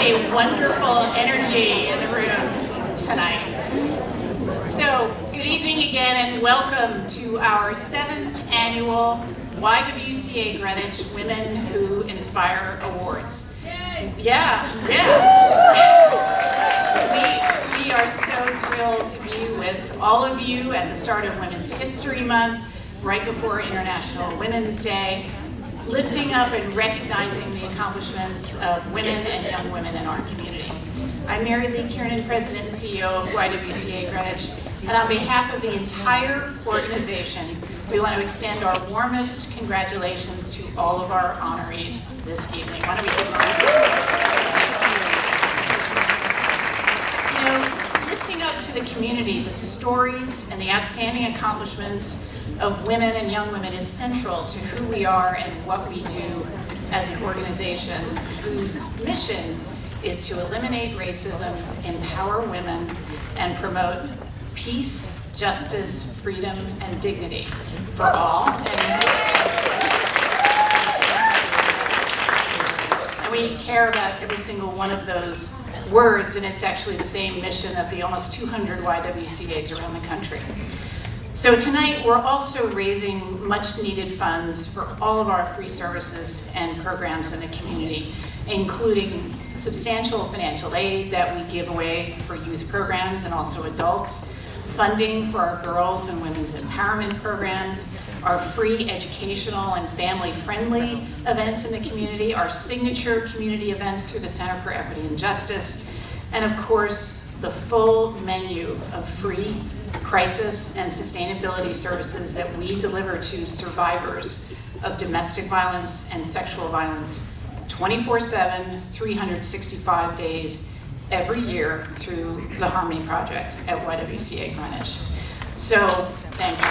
a wonderful energy in the room tonight. So, good evening again and welcome to our 7th annual YWCA Greenwich Women Who Inspire Awards. Yeah. We are so thrilled to be with all of you at the start of Women's History Month, right before International Women's Day, lifting up and recognizing the accomplishments of women and young women in our community. I'm Mary Lee Kiernan, President and CEO of YWCA Greenwich, and on behalf of the entire organization, we want to extend our warmest congratulations to all of our honorees this evening. Why don't we give them a round? Lifting up to the community the stories and the outstanding accomplishments of women and young women is central to who we are and what we do as an organization whose mission is to eliminate racism, empower women, and promote peace, justice, freedom, and dignity for all. And we care about every single one of those words, and it's actually the same mission of the almost 200 YWCAs around the country. So tonight, we're also raising much needed funds for all of our free services and programs in the community, including substantial financial aid that we give away for youth programs and also adults, funding for our girls and women's empowerment programs, our free educational and family-friendly events in the community, our signature community events through the Center for Equity and Justice, and of course, the full menu of free crisis and sustainability services that we deliver to survivors of domestic violence and sexual violence 24/7, 365 days every year through the Harmony Project at YWCA Greenwich. So, thank you.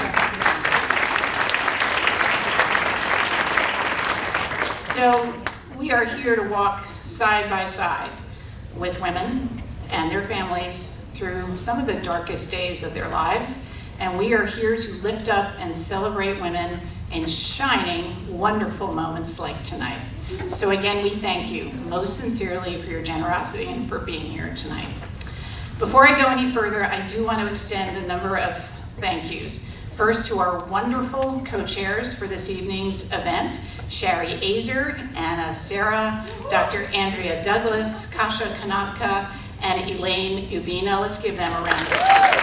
So, we are here to walk side by side with women and their families through some of the darkest days of their lives, and we are here to lift up and celebrate women in shining, wonderful moments like tonight. So again, we thank you most sincerely for your generosity and for being here tonight. Before I go any further, I do want to extend a number of thank yous. First, to our wonderful co-chairs for this evening's event, Shari Azer, Anna Sarah, Dr. Andrea Douglas, Kasha Kanapka, and Elaine Ubina. Let's give them a round of applause.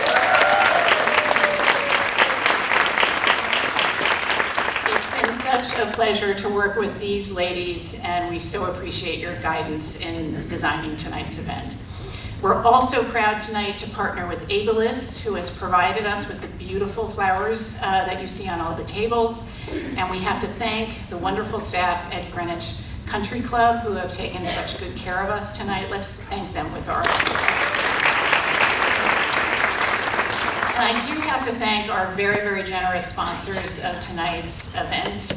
It's been such a pleasure to work with these ladies, and we so appreciate your guidance in designing tonight's event. We're also proud tonight to partner with Ableist, who has provided us with the beautiful flowers that you see on all the tables, and we have to thank the wonderful staff at Greenwich Country Club who have taken such good care of us tonight. Let's thank them with our applause. And I do have to thank our very, very generous sponsors of tonight's event,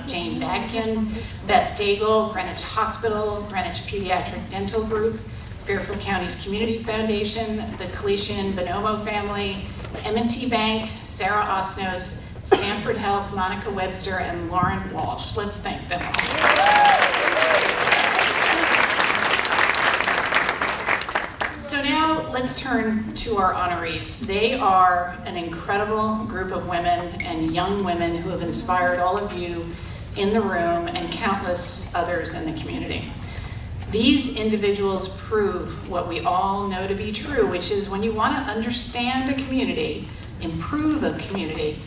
Jane Bagkin, Beth Daigle, Greenwich Hospital, Greenwich Pediatric Dental Group, Fairfield County's Community Foundation, the Kalician Bonomo family, M&T Bank, Sarah Osnos, Stanford Health, Monica Webster, and Lauren Walsh. Let's thank them all. So now let's turn to our honorees. They are an incredible group of women and young women who have inspired all of you in the room and countless others in the community. These individuals prove what we all know to be true, which is when you want to understand a community, improve a community,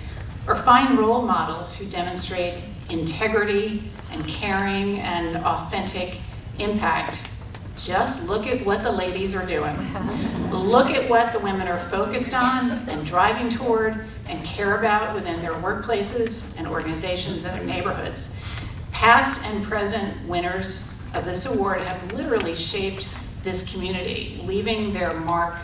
or find role models who demonstrate integrity and caring and authentic impact, just look at what the ladies are doing. Look at what the women are focused on and driving toward and care about within their workplaces and organizations and their neighborhoods. Past and present winners of this award have literally shaped this community, leaving their mark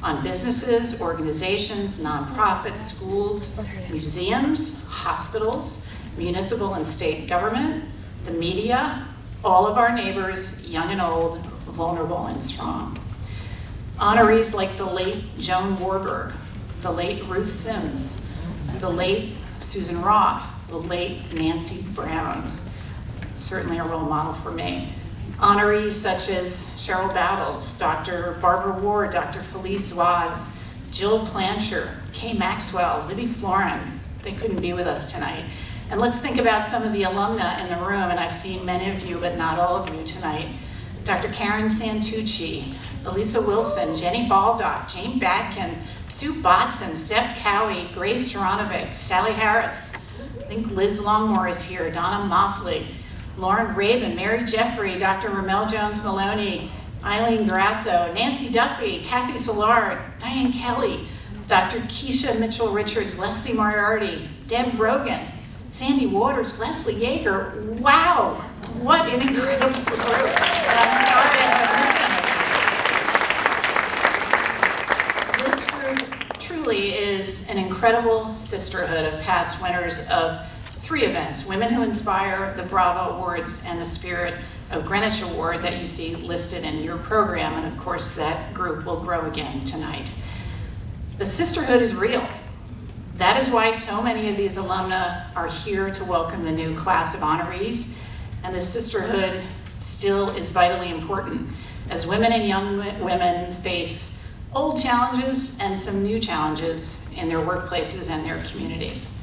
on businesses, organizations, nonprofits, schools, museums, hospitals, municipal and state government, the media, all of our neighbors, young and old, vulnerable and strong. Honorees like the late Joan Warburg, the late Ruth Sims, the late Susan Ross, the late Nancy Brown, certainly a role model for me, Honorees such as Cheryl Battles, Dr. Barbara Ward, Dr. Felice Waz, Jill Plancher, Kay Maxwell, Libby Florin. They couldn't be with us tonight. And let's think about some of the alumna in the room, and I've seen many of you, but not all of you tonight. Dr. Karen Santucci, Elisa Wilson, Jenny Baldock, Jane Batkin, Sue Botson, Steph Cowie, Grace Juranovic, Sally Harris. I think Liz Longmore is here, Donna Moffley, Lauren Rabin, Mary Jeffrey, Dr. Ramel Jones-Maloney, Eileen Grasso, Nancy Duffy, Kathy Solar, Diane Kelly, Dr. Keisha Mitchell-Richards, Leslie Moriarty, Deb Rogan, Sandy Waters, Leslie Yeager. Wow, what an incredible group. I'm sorry I missed them. This group truly is an incredible sisterhood of past winners of 3 events: Women Who Inspire, the Bravo Awards, and the Spirit of Greenwich Award that you see listed in your program. And of course, that group will grow again tonight. The sisterhood is real. That is why so many of these alumna are here to welcome the new class of honorees. And the sisterhood still is vitally important as women and young women face old challenges and some new challenges in their workplaces and their communities.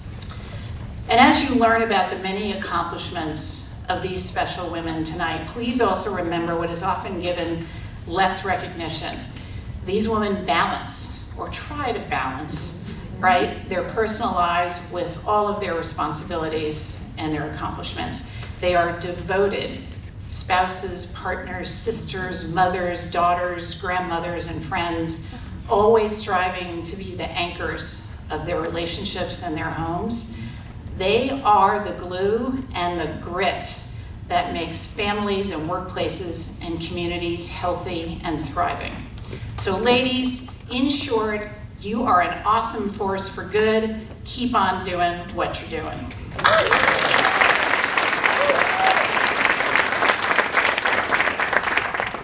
And as you learn about the many accomplishments of these special women tonight, please also remember what is often given less recognition. These women balance, or try to balance, right, their personal lives with all of their responsibilities and their accomplishments. They are devoted spouses, partners, sisters, mothers, daughters, grandmothers, and friends, always striving to be the anchors of their relationships and their homes. They are the glue and the grit that makes families and workplaces and communities healthy and thriving. So ladies, in short, you are an awesome force for good. Keep on doing what you're doing.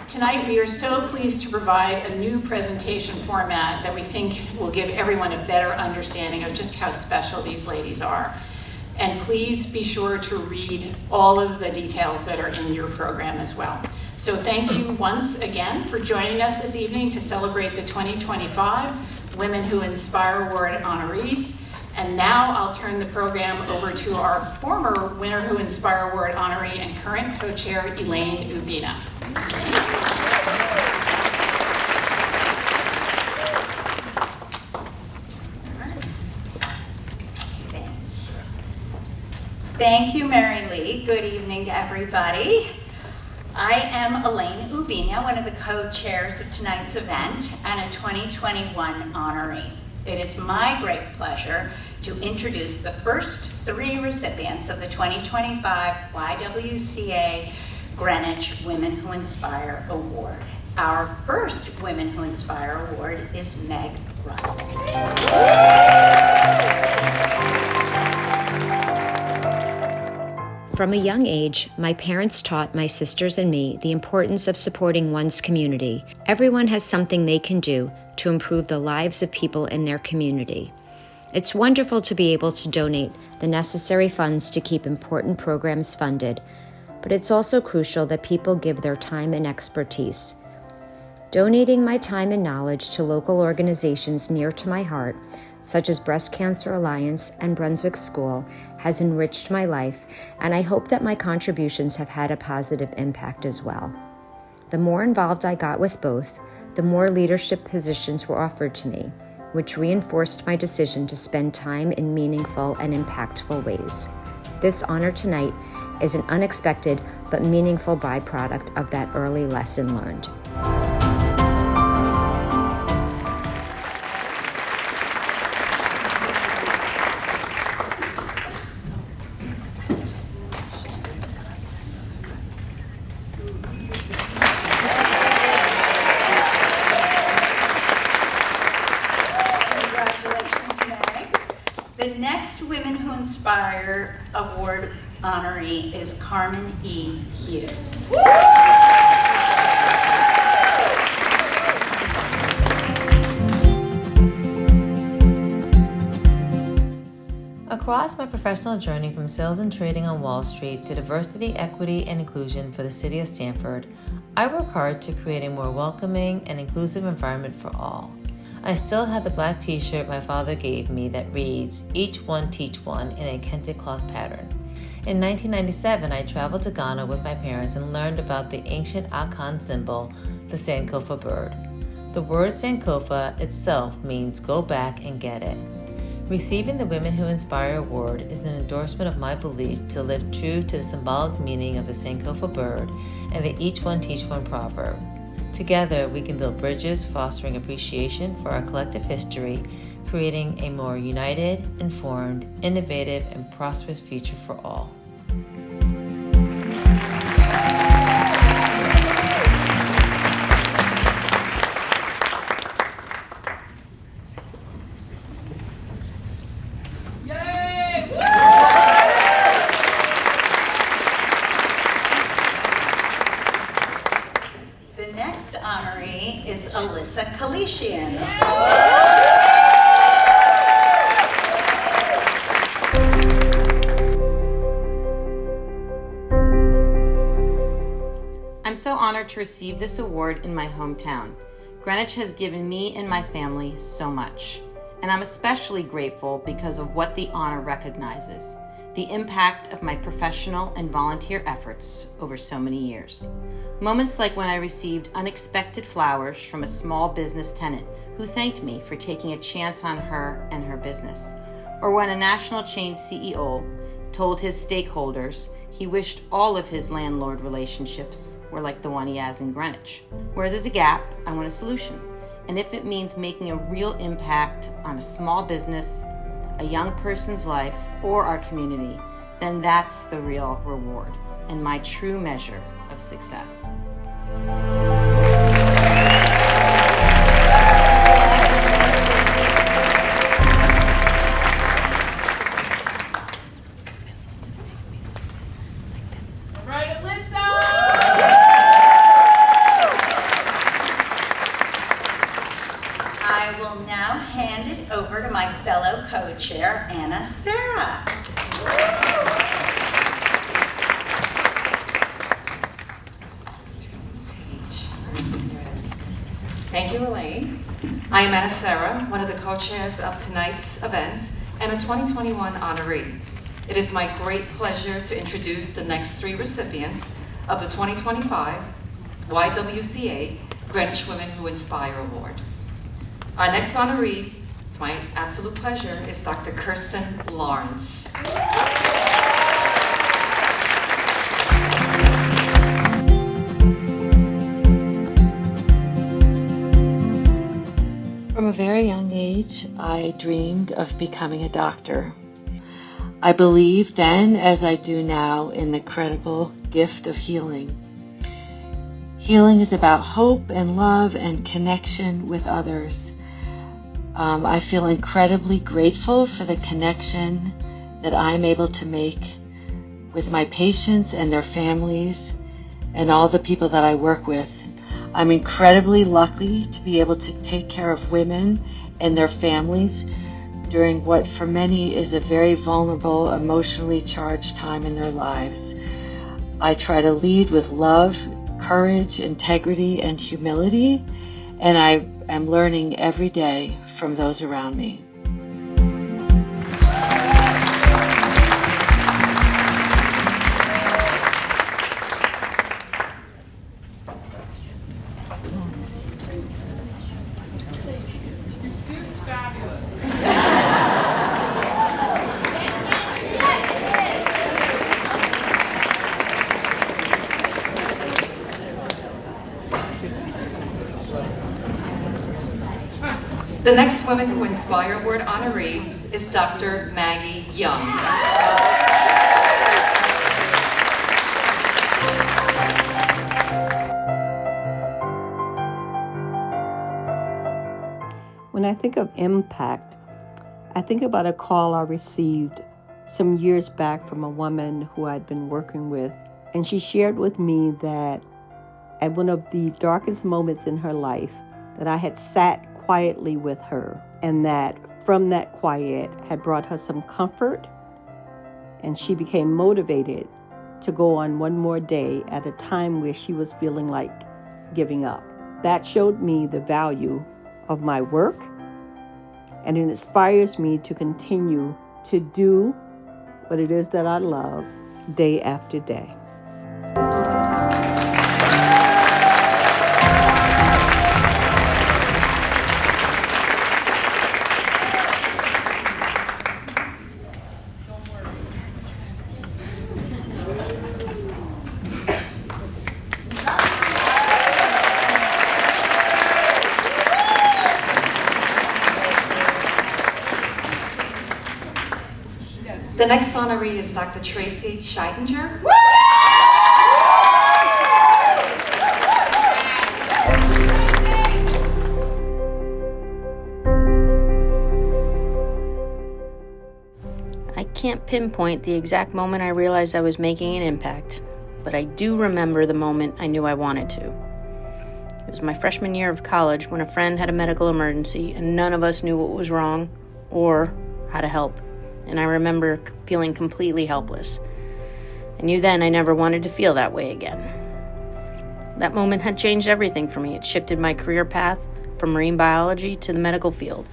Tonight, we are so pleased to provide a new presentation format that we think will give everyone a better understanding of just how special these ladies are. And please be sure to read all of the details that are in your program as well. So thank you once again for joining us this evening to celebrate the 2025 Women Who Inspire Award honorees. And now I'll turn the program over to our former Winner Who Inspire Award honoree and current co-chair, Elaine Ubina. Thank you, Mary Lee. Good evening to everybody. I am Elaine Ubina, one of the co-chairs of tonight's event and a 2021 honoree. It is my great pleasure to introduce the first 3 recipients of the 2025 YWCA Greenwich Women Who Inspire Award. Our first Women Who Inspire Award is Meg Russell. From a young age, my parents taught my sisters and me the importance of supporting one's community. Everyone has something they can do to improve the lives of people in their community. It's wonderful to be able to donate the necessary funds to keep important programs funded, but it's also crucial that people give their time and expertise. Donating my time and knowledge to local organizations near to my heart, such as Breast Cancer Alliance and Brunswick School, has enriched my life, and I hope that my contributions have had a positive impact as well. The more involved I got with both, the more leadership positions were offered to me, which reinforced my decision to spend time in meaningful and impactful ways. This honor tonight is an unexpected but meaningful byproduct of that early lesson learned. The next Women Who Inspire Award honoree is Carmen E. Hughes. Across my professional journey from sales and trading on Wall Street to diversity, equity, and inclusion for the city of Stamford, I work hard to create a more welcoming and inclusive environment for all. I still have the black t-shirt my father gave me that reads, "Each one teach one" in a kente cloth pattern. In 1997, I traveled to Ghana with my parents and learned about the ancient Akan symbol, the Sankofa bird. The word Sankofa itself means go back and get it. Receiving the Women Who Inspire Award is an endorsement of my belief to live true to the symbolic meaning of the Sankofa bird and the each one teach one proverb. Together, we can build bridges fostering appreciation for our collective history, creating a more united, informed, innovative, and prosperous future for all. The next honoree is Alyssa Kalishian. I'm so honored to receive this award in my hometown. Greenwich has given me and my family so much, and I'm especially grateful because of what the honor recognizes, the impact of my professional and volunteer efforts over so many years. Moments like when I received unexpected flowers from a small business tenant who thanked me for taking a chance on her and her business, or when a national chain CEO told his stakeholders he wished all of his landlord relationships were like the one he has in Greenwich. Where there's a gap, I want a solution. And if it means making a real impact on a small business, a young person's life, or our community, then that's the real reward and my true measure of success. I will now hand it over to my fellow co-chair, Anna Sarah. Thank you, Elaine. I am Anna Sarah, one of the co-chairs of tonight's event and a 2021 honoree. It is my great pleasure to introduce the next three recipients of the 2025 YWCA Greenwich Women Who Inspire Award. Our next honoree, it's my absolute pleasure, is Dr. Kirsten Lawrence. From a very young age, I dreamed of becoming a doctor. I believed then, as I do now, in the incredible gift of healing. Healing is about hope and love and connection with others. I feel incredibly grateful for the connection that I'm able to make with my patients and their families and all the people that I work with. I'm incredibly lucky to be able to take care of women and their families during what for many is a very vulnerable, emotionally charged time in their lives. I try to lead with love, courage, integrity, and humility, and I am learning every day from those around me. The next Women Who Inspire Award honoree is Dr. Maggie Young. When I think of impact, I think about a call I received some years back from a woman who I'd been working with, and she shared with me that at one of the darkest moments in her life, that I had sat quietly with her, and that from that quiet had brought her some comfort, and she became motivated to go on one more day at a time where she was feeling like giving up. That showed me the value of my work, and it inspires me to continue to do what it is that I love day after day. The next honoree is Dr. Tracy Scheidinger. I can't pinpoint the exact moment I realized I was making an impact, but I do remember the moment I knew I wanted to. It was my freshman year of college when a friend had a medical emergency and none of us knew what was wrong or how to help. And I remember feeling completely helpless. I knew then I never wanted to feel that way again. That moment had changed everything for me. It shifted my career path from marine biology to the medical field,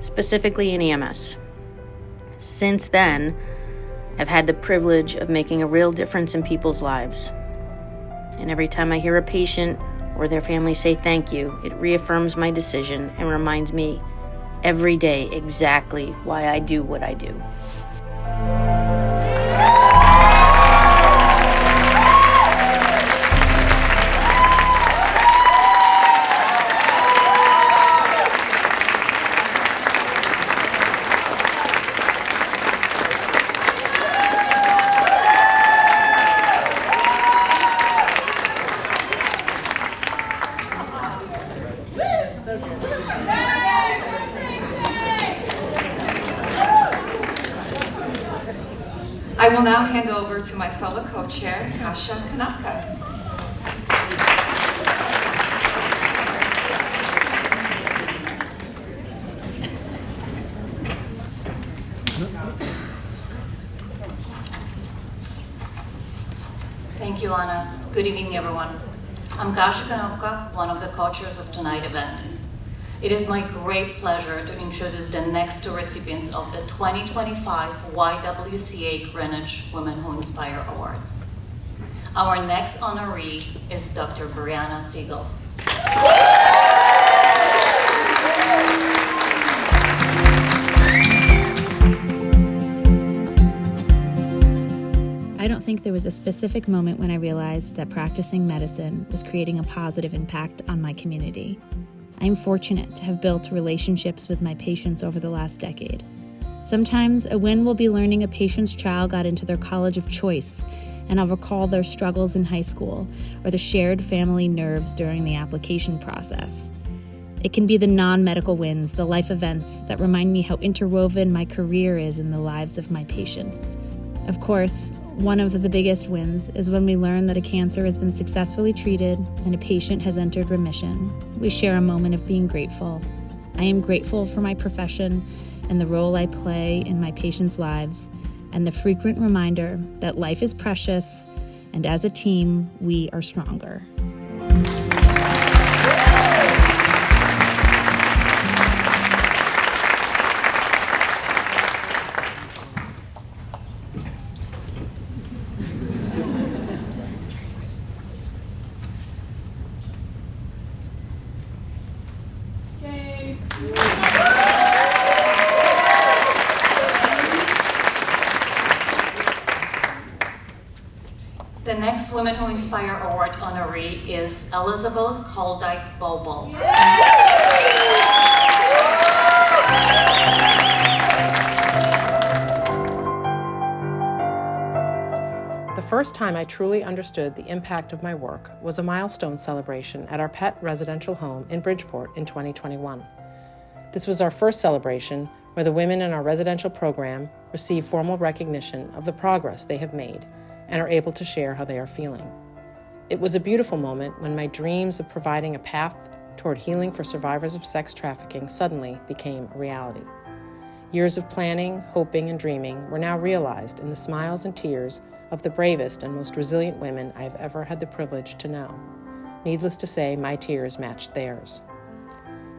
specifically in EMS. Since then, I've had the privilege of making a real difference in people's lives. And every time I hear a patient or their family say thank you, it reaffirms my decision and reminds me every day exactly why I do what I do. I will now hand over to my fellow co-chair, Kasia Kanapka. Thank you, Anna. Good evening, everyone. I'm Kasia Kanapka, one of the co-chairs of tonight's event. It is my great pleasure to introduce the next two recipients of the 2025 YWCA Greenwich Women Who Inspire Awards. Our next honoree is Dr. Brianna Siegel. I don't think there was a specific moment when I realized that practicing medicine was creating a positive impact on my community. I am fortunate to have built relationships with my patients over the last decade. Sometimes a win will be learning a patient's child got into their college of choice, and I'll recall their struggles in high school or the shared family nerves during the application process. It can be the non-medical wins, the life events that remind me how interwoven my career is in the lives of my patients. Of course, one of the biggest wins is when we learn that a cancer has been successfully treated and a patient has entered remission. We share a moment of being grateful. I am grateful for my profession and the role I play in my patients' lives, and the frequent reminder that life is precious, and as a team, we are stronger. The next Women Who Inspire Award honoree is Elizabeth Koldyke Boble. The first time I truly understood the impact of my work was a milestone celebration at our pet residential home in Bridgeport in 2021. This was our first celebration where the women in our residential program receive formal recognition of the progress they have made and are able to share how they are feeling. It was a beautiful moment when my dreams of providing a path toward healing for survivors of sex trafficking suddenly became a reality. Years of planning, hoping, and dreaming were now realized in the smiles and tears of the bravest and most resilient women I have ever had the privilege to know. Needless to say, my tears matched theirs.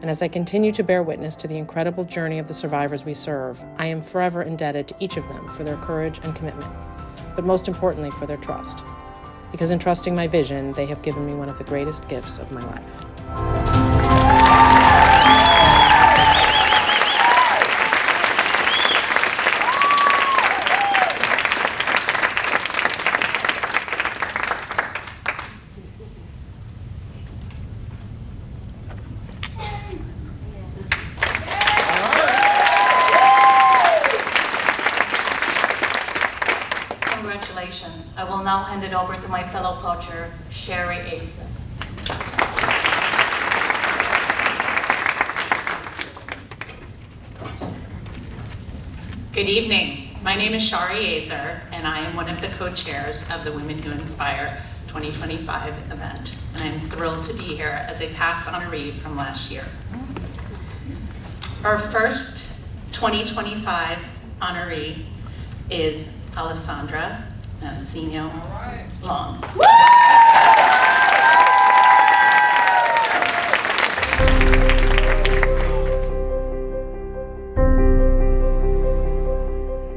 And as I continue to bear witness to the incredible journey of the survivors we serve, I am forever indebted to each of them for their courage and commitment, but most importantly for their trust. Because in trusting my vision, they have given me one of the greatest gifts of my life. Congratulations. I will now hand it over to my fellow co-chair, Sherry Asa. Good evening. My name is Shari Azer, and I am one of the co-chairs of the Women Who Inspire 2025 event. And I'm thrilled to be here as a past honoree from last year. Our first 2025 honoree is Alessandra Senior Long.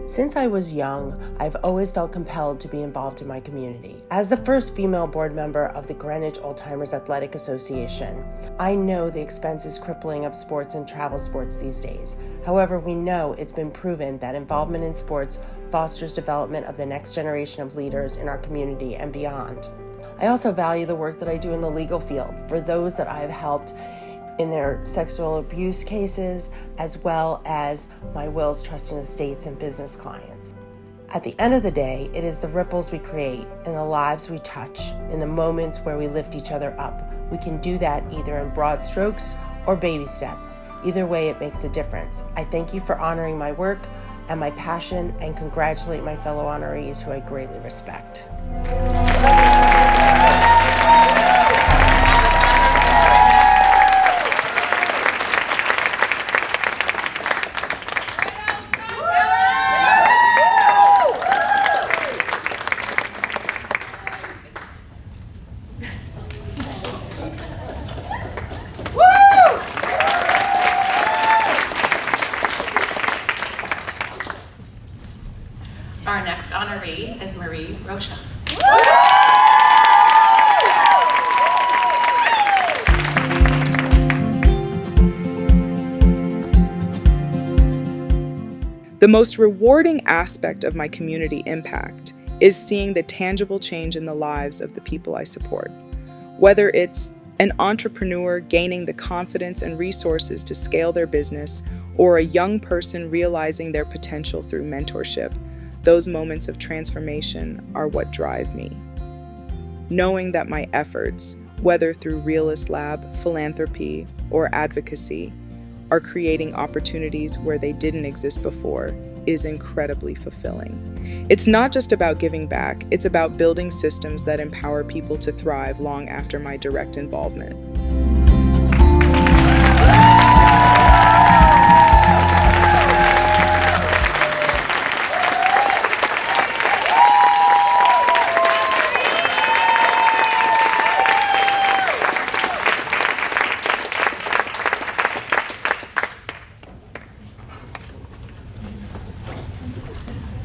Since I was young, I've always felt compelled to be involved in my community. As the first female board member of the Greenwich Old-Timers Athletic Association, I know the expense is crippling of sports and travel sports these days. However, we know it's been proven that involvement in sports fosters development of the next generation of leaders in our community and beyond. I also value the work that I do in the legal field for those that I have helped in their sexual abuse cases, as well as my wills, trusts, and estates and business clients. At the end of the day, it is the ripples we create and the lives we touch in the moments where we lift each other up. We can do that either in broad strokes or baby steps. Either way, it makes a difference. I thank you for honoring my work and my passion, and congratulate my fellow honorees who I greatly respect. Our next honoree is Marie Rocha. The most rewarding aspect of my community impact is seeing the tangible change in the lives of the people I support. Whether it's an entrepreneur gaining the confidence and resources to scale their business, or a young person realizing their potential through mentorship, those moments of transformation are what drive me. Knowing that my efforts, whether through Realist Lab, philanthropy, or advocacy, are creating opportunities where they didn't exist before is incredibly fulfilling. It's not just about giving back, it's about building systems that empower people to thrive long after my direct involvement.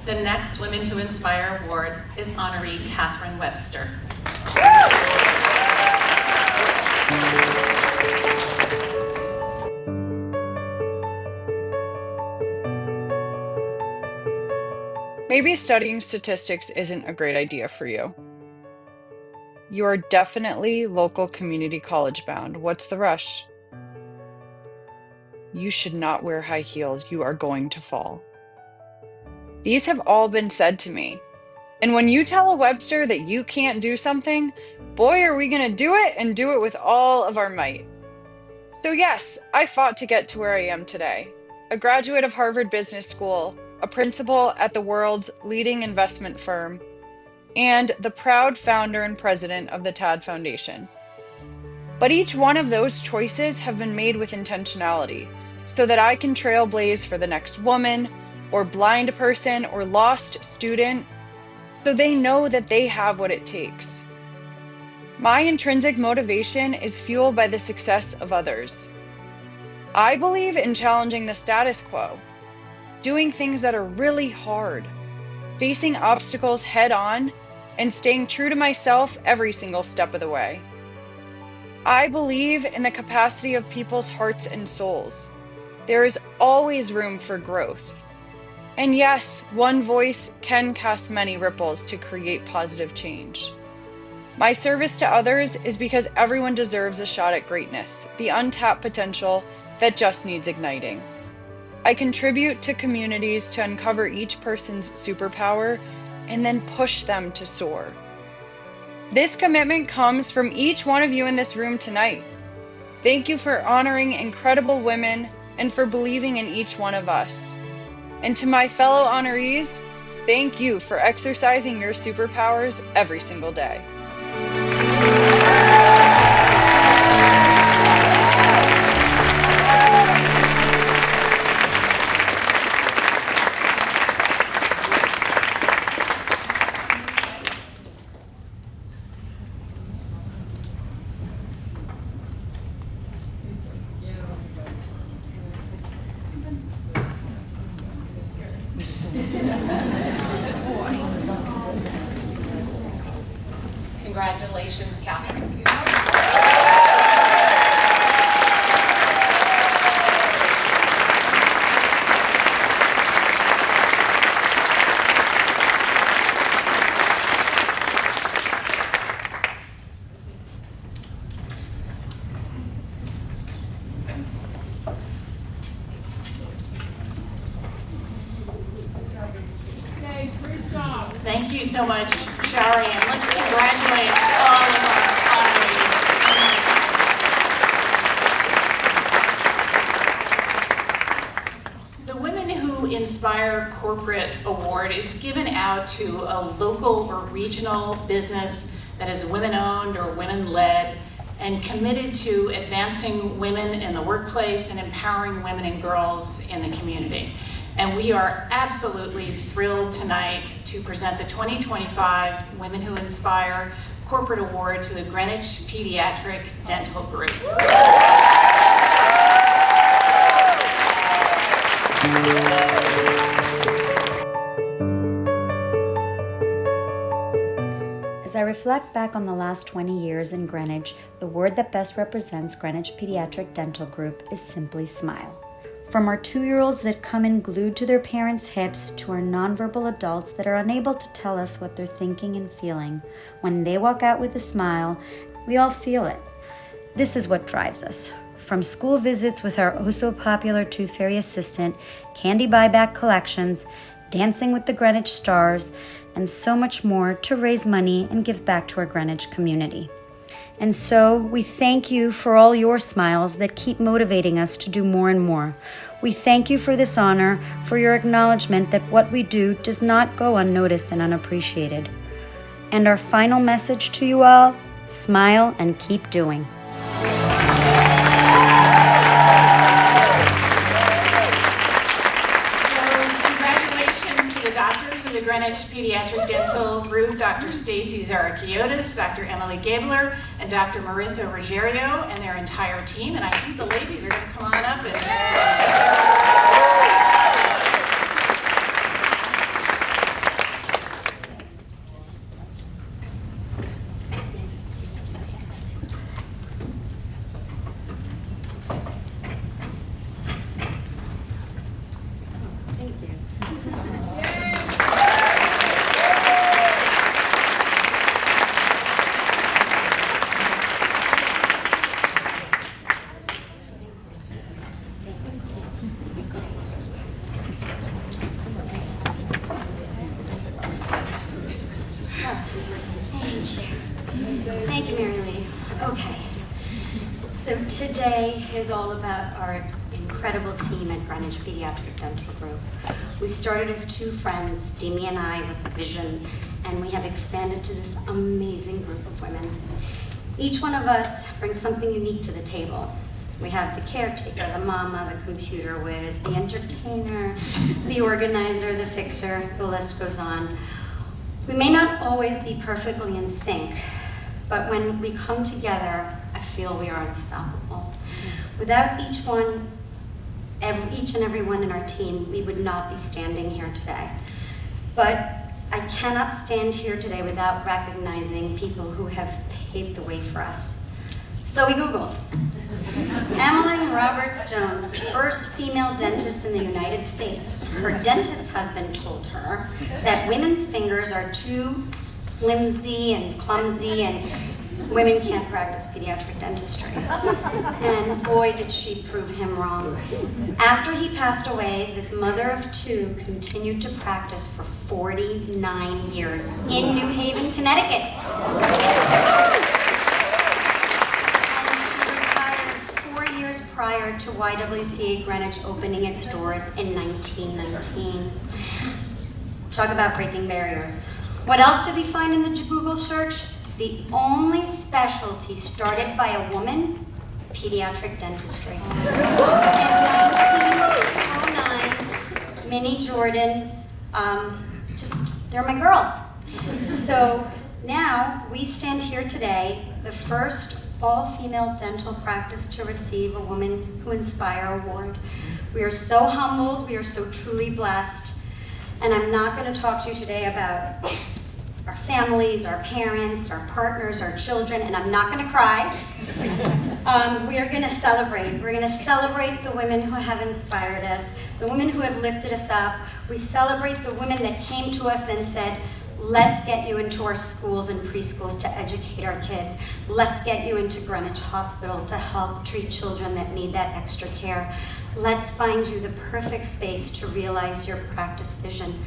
The next Women Who Inspire Award is honoree Catherine Webster. Maybe studying statistics isn't a great idea for you. You are definitely local community college bound. What's the rush? You should not wear high heels. You are going to fall. These have all been said to me. And when you tell a Webster that you can't do something, boy, are we going to do it, and do it with all of our might. So yes, I fought to get to where I am today. A graduate of Harvard Business School, a principal at the world's leading investment firm, and the proud founder and president of the TAD Foundation. But each one of those choices have been made with intentionality, so that I can trailblaze for the next woman or blind person or lost student, so they know that they have what it takes. My intrinsic motivation is fueled by the success of others. I believe in challenging the status quo, doing things that are really hard, facing obstacles head on, and staying true to myself every single step of the way. I believe in the capacity of people's hearts and souls. There is always room for growth. And yes, one voice can cast many ripples to create positive change. My service to others is because everyone deserves a shot at greatness, the untapped potential that just needs igniting. I contribute to communities to uncover each person's superpower and then push them to soar. This commitment comes from each one of you in this room tonight. Thank you for honoring incredible women and for believing in each one of us. And to my fellow honorees, thank you for exercising your superpowers every single day. Congratulations, Catherine. Thank you so much, Shari, and let's congratulate all of our honorees. The Women Who Inspire Corporate Award is given out to a local or regional business that is women-owned or women-led and committed to advancing women in the workplace and empowering women and girls in the community. And we are absolutely thrilled tonight to present the 2025 Women Who Inspire Corporate Award to the Greenwich Pediatric Dental Group. As I reflect back on the last 20 years in Greenwich, the word that best represents Greenwich Pediatric Dental Group is simply smile. From our 2-year-olds that come in glued to their parents' hips to our nonverbal adults that are unable to tell us what they're thinking and feeling, when they walk out with a smile, we all feel it. This is what drives us. From school visits with our oh-so-popular Tooth Fairy assistant, candy buyback collections, dancing with the Greenwich Stars, and so much more to raise money and give back to our Greenwich community. And so we thank you for all your smiles that keep motivating us to do more and more. We thank you for this honor, for your acknowledgement that what we do does not go unnoticed and unappreciated. And our final message to you all, smile and keep doing. The Greenwich Pediatric Dental Group, Dr. Stacy Zarakiotis, Dr. Emily Gabler, and Dr. Marissa Ruggiero, and their entire team. And I think the ladies are going to come on up and Thank you, Mary Lee. Okay, so today is all about our incredible team at Greenwich Pediatric Dental Group. We started as 2 friends, Demi and I, with a vision, and we have expanded to this amazing group of women. Each one of us brings something unique to the table. We have the caretaker, the mama, the computer whiz, the entertainer, the organizer, the fixer, the list goes on. We may not always be perfectly in sync, but when we come together, I feel we are unstoppable. Without each and every one in our team, we would not be standing here today. But I cannot stand here today without recognizing people who have paved the way for us. So we Googled. Emmeline Roberts-Jones, the first female dentist in the United States. Her dentist husband told her that women's fingers are too flimsy and clumsy and women can't practice pediatric dentistry. And boy, did she prove him wrong. After he passed away, this mother of two continued to practice for 49 years in New Haven, Connecticut. Prior to YWCA Greenwich opening its doors in 1919. Talk about breaking barriers. What else did we find in the Google search? The only specialty started by a woman, pediatric dentistry. In 1909, Minnie Jordan, they're my girls. So now we stand here today, the first all-female dental practice to receive a Women Who Inspire award. We are so humbled, we are so truly blessed, and I'm not going to talk to you today about our families, our parents, our partners, our children, and I'm not going to cry. We are going to celebrate. We're going to celebrate the women who have inspired us, the women who have lifted us up. We celebrate the women that came to us and said, let's get you into our schools and preschools to educate our kids. Let's get you into Greenwich Hospital to help treat children that need that extra care. Let's find you the perfect space to realize your practice vision.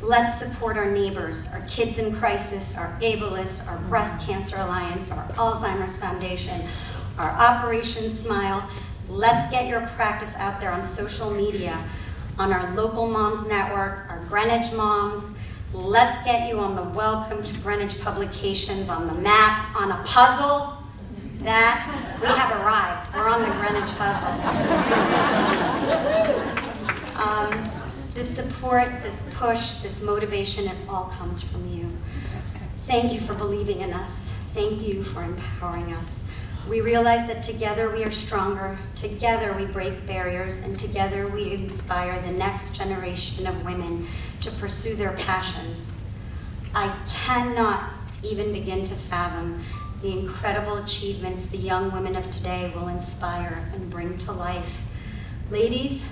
Let's support our neighbors, our Kids in Crisis, our Ableists, our Breast Cancer Alliance, our Alzheimer's Foundation, our Operation Smile. Let's get your practice out there on social media, on our local moms network, our Greenwich moms. Let's get you on the Welcome to Greenwich publications, on the map, on a puzzle. That, we have arrived. We're on the Greenwich puzzle. This support, this push, this motivation, it all comes from you. Thank you for believing in us. Thank you for empowering us. We realize that together we are stronger, together we break barriers, and together we inspire the next generation of women to pursue their passions. I cannot even begin to fathom the incredible achievements the young women of today will inspire and bring to life. Ladies,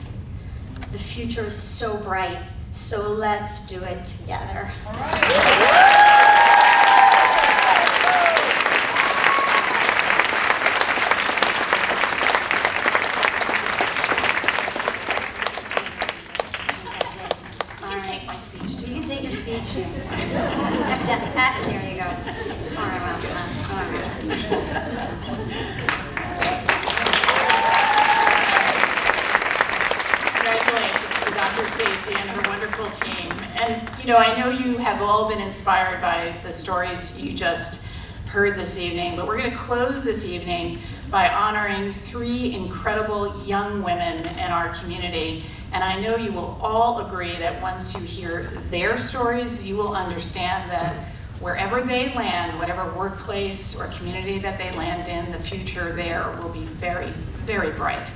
the future is so bright, so let's do it together. All right. There you go. Sorry about that. Congratulations to Dr. Stacy and her wonderful team. And I know you have all been inspired by the stories you just heard this evening, but we're going to close this evening by honoring 3 incredible young women in our community. And I know you will all agree that once you hear their stories, you will understand that wherever they land, whatever workplace or community that they land in, the future there will be very, very bright.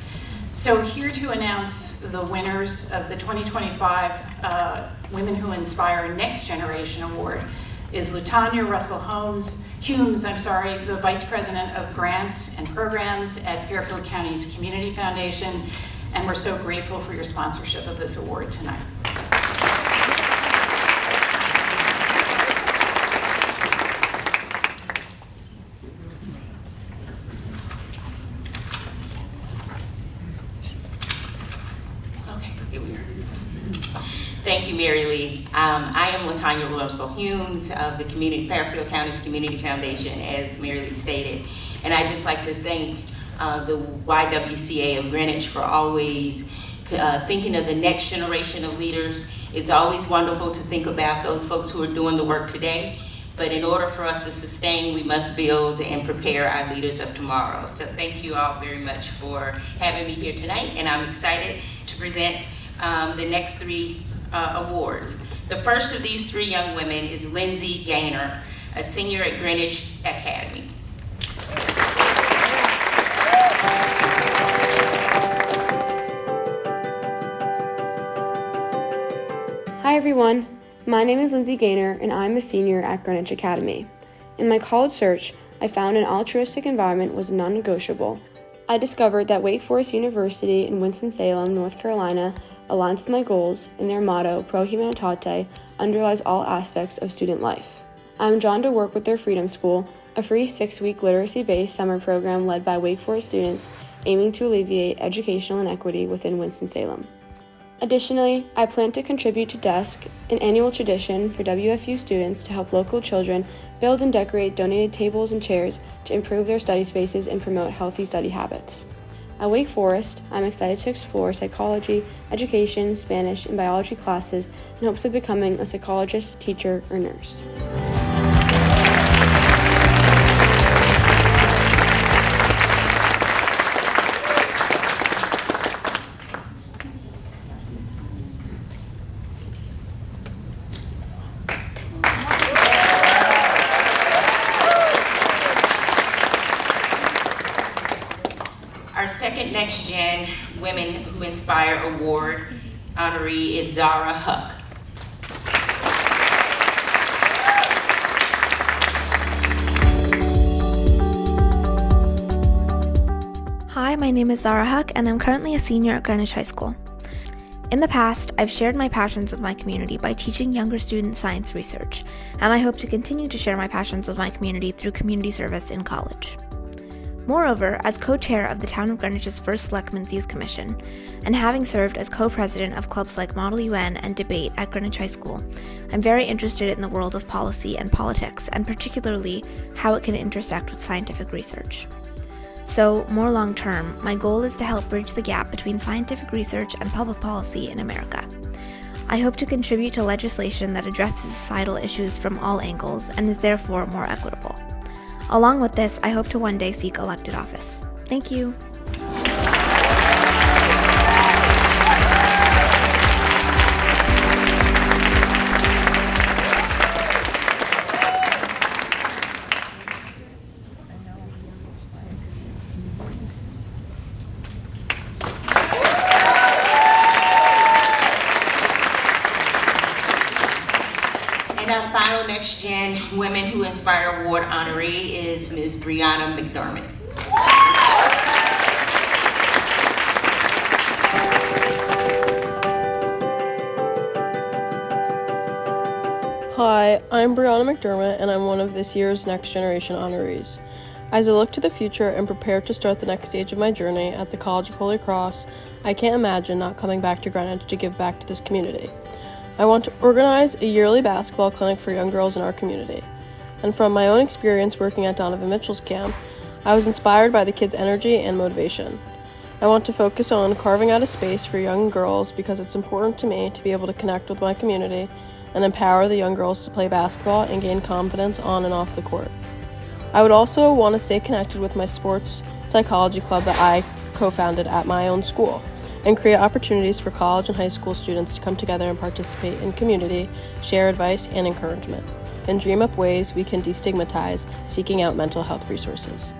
So here to announce the winners of the 2025 Women Who Inspire Next Generation Award is LaTanya Russell Humes, the Vice President of Grants and Programs at Fairfield County's Community Foundation. And we're so grateful for your sponsorship of this award tonight. Thank you, Mary Lee. I am LaTanya Russell Humes of the Fairfield County's Community Foundation, as Mary Lee stated. And I'd just like to thank the YWCA of Greenwich for always thinking of the next generation of leaders. It's always wonderful to think about those folks who are doing the work today, But in order for us to sustain, we must build and prepare our leaders of tomorrow. So thank you all very much for having me here tonight, and I'm excited to present the next 3 awards. The first of these 3 young women is Lindsay Gaynor, a senior at Greenwich Academy. Hi everyone, my name is Lindsay Gaynor and I'm a senior at Greenwich Academy. In my college search, I found an altruistic environment was non-negotiable. I discovered that Wake Forest University in Winston-Salem, North Carolina aligns with my goals, and their motto, Pro Humanitate, underlies all aspects of student life. I am drawn to work with their Freedom School, a free 6-week literacy-based summer program led by Wake Forest students aiming to alleviate educational inequity within Winston-Salem. Additionally, I plan to contribute to DESK, an annual tradition for WFU students to help local children build and decorate donated tables and chairs to improve their study spaces and promote healthy study habits. At Wake Forest, I'm excited to explore psychology, education, Spanish, and biology classes in hopes of becoming a psychologist, teacher, or nurse. Our second Next Gen Women Who Inspire Award honoree is Zara Huck. Hi, my name is Zara Huck, and I'm currently a senior at Greenwich High School. In the past, I've shared my passions with my community by teaching younger students science research, and I hope to continue to share my passions with my community through community service in college. Moreover, as co-chair of the Town of Greenwich's first Selectmen's Youth Commission, and having served as co-president of clubs like Model UN and Debate at Greenwich High School, I'm very interested in the world of policy and politics, and particularly how it can intersect with scientific research. So, more long-term, my goal is to help bridge the gap between scientific research and public policy in America. I hope to contribute to legislation that addresses societal issues from all angles and is therefore more equitable. Along with this, I hope to one day seek elected office. Thank you. And our final Next Gen Women Who Inspire Award honoree is Ms. Brianna McDermott. Hi, I'm Brianna McDermott, and I'm one of this year's Next Generation honorees. As I look to the future and prepare to start the next stage of my journey at the College of Holy Cross, I can't imagine not coming back to Greenwich to give back to this community. I want to organize a yearly basketball clinic for young girls in our community. And from my own experience working at Donovan Mitchell's camp, I was inspired by the kids' energy and motivation. I want to focus on carving out a space for young girls because it's important to me to be able to connect with my community and empower the young girls to play basketball and gain confidence on and off the court. I would also want to stay connected with my sports psychology club that I co-founded at my own school, and create opportunities for college and high school students to come together and participate in community, share advice and encouragement, and dream up ways we can destigmatize seeking out mental health resources.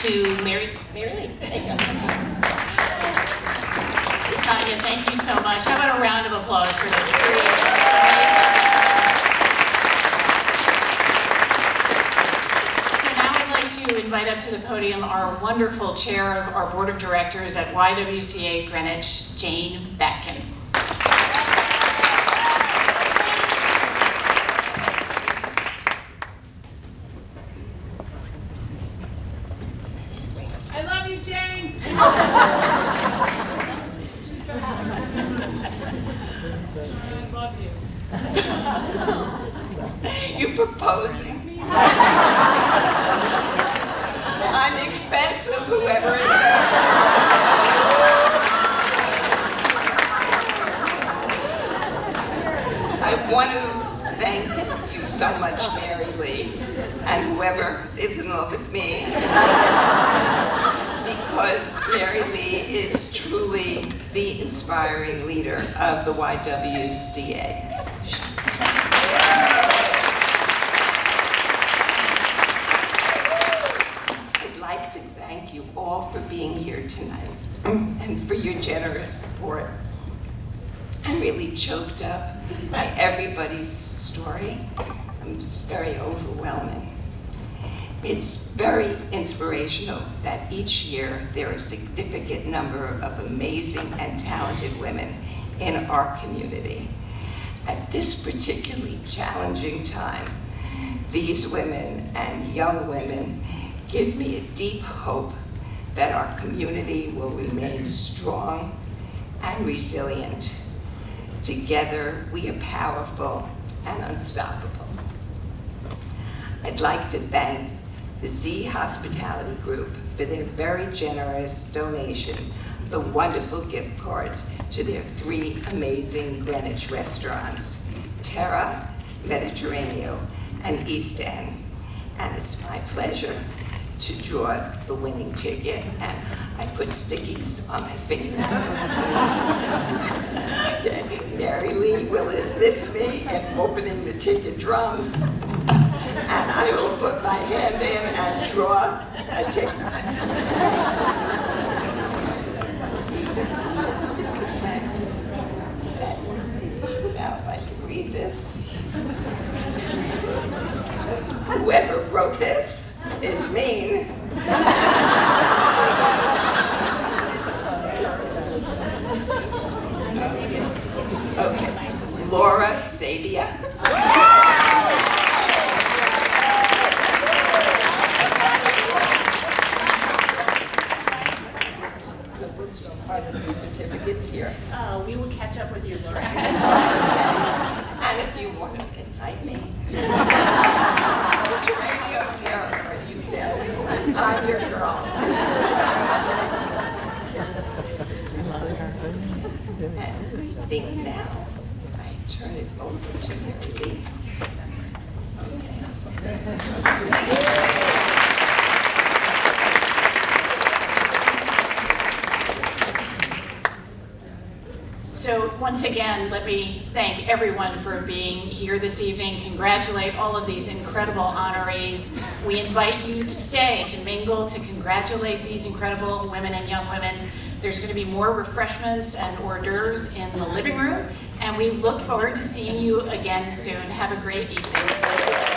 To Mary Lee. There you go. Tanya, thank you so much. How about a round of applause for those three? So now I'd like to invite up to the podium our wonderful chair of our board of directors at YWCA Greenwich, Jane Batkin. I love you, Jane. love you. You're proposing on the expense of whoever is there. I want to thank you so much, Mary Lee, and whoever is in love with me, because Mary Lee is truly the inspiring leader of the YWCA. I'd like to thank you all for being here tonight and for your generous support. I'm really choked up by everybody's story. It's very overwhelming. It's very inspirational that each year there are a significant number of amazing and talented women in our community. At this particularly challenging time, these women and young women give me a deep hope that our community will remain strong and resilient. Together, we are powerful and unstoppable. I'd like to thank the Z Hospitality Group for their very generous donation, the wonderful gift cards to their 3 amazing Greenwich restaurants, Terra, Mediterranean, and East End. And it's my pleasure to draw the winning ticket, and I put stickies on my fingers. Mary Lee will assist me in opening the ticket drum, and I will put my hand in and draw a ticket. Now if I can read this. Whoever wrote this is mean. Okay, Laura Sabia. Certificates here. Oh, we will catch up with you, Laura. And if you want to invite me to Radio Terror or East End, I'm your girl. And I think now I turn it over to Mary Lee. So once again, let me thank everyone for being here this evening. Congratulate all of these incredible honorees. We invite you to stay, to mingle, to congratulate these incredible women and young women. There's going to be more refreshments and hors d'oeuvres in the living room, and we look forward to seeing you again soon. Have a great evening.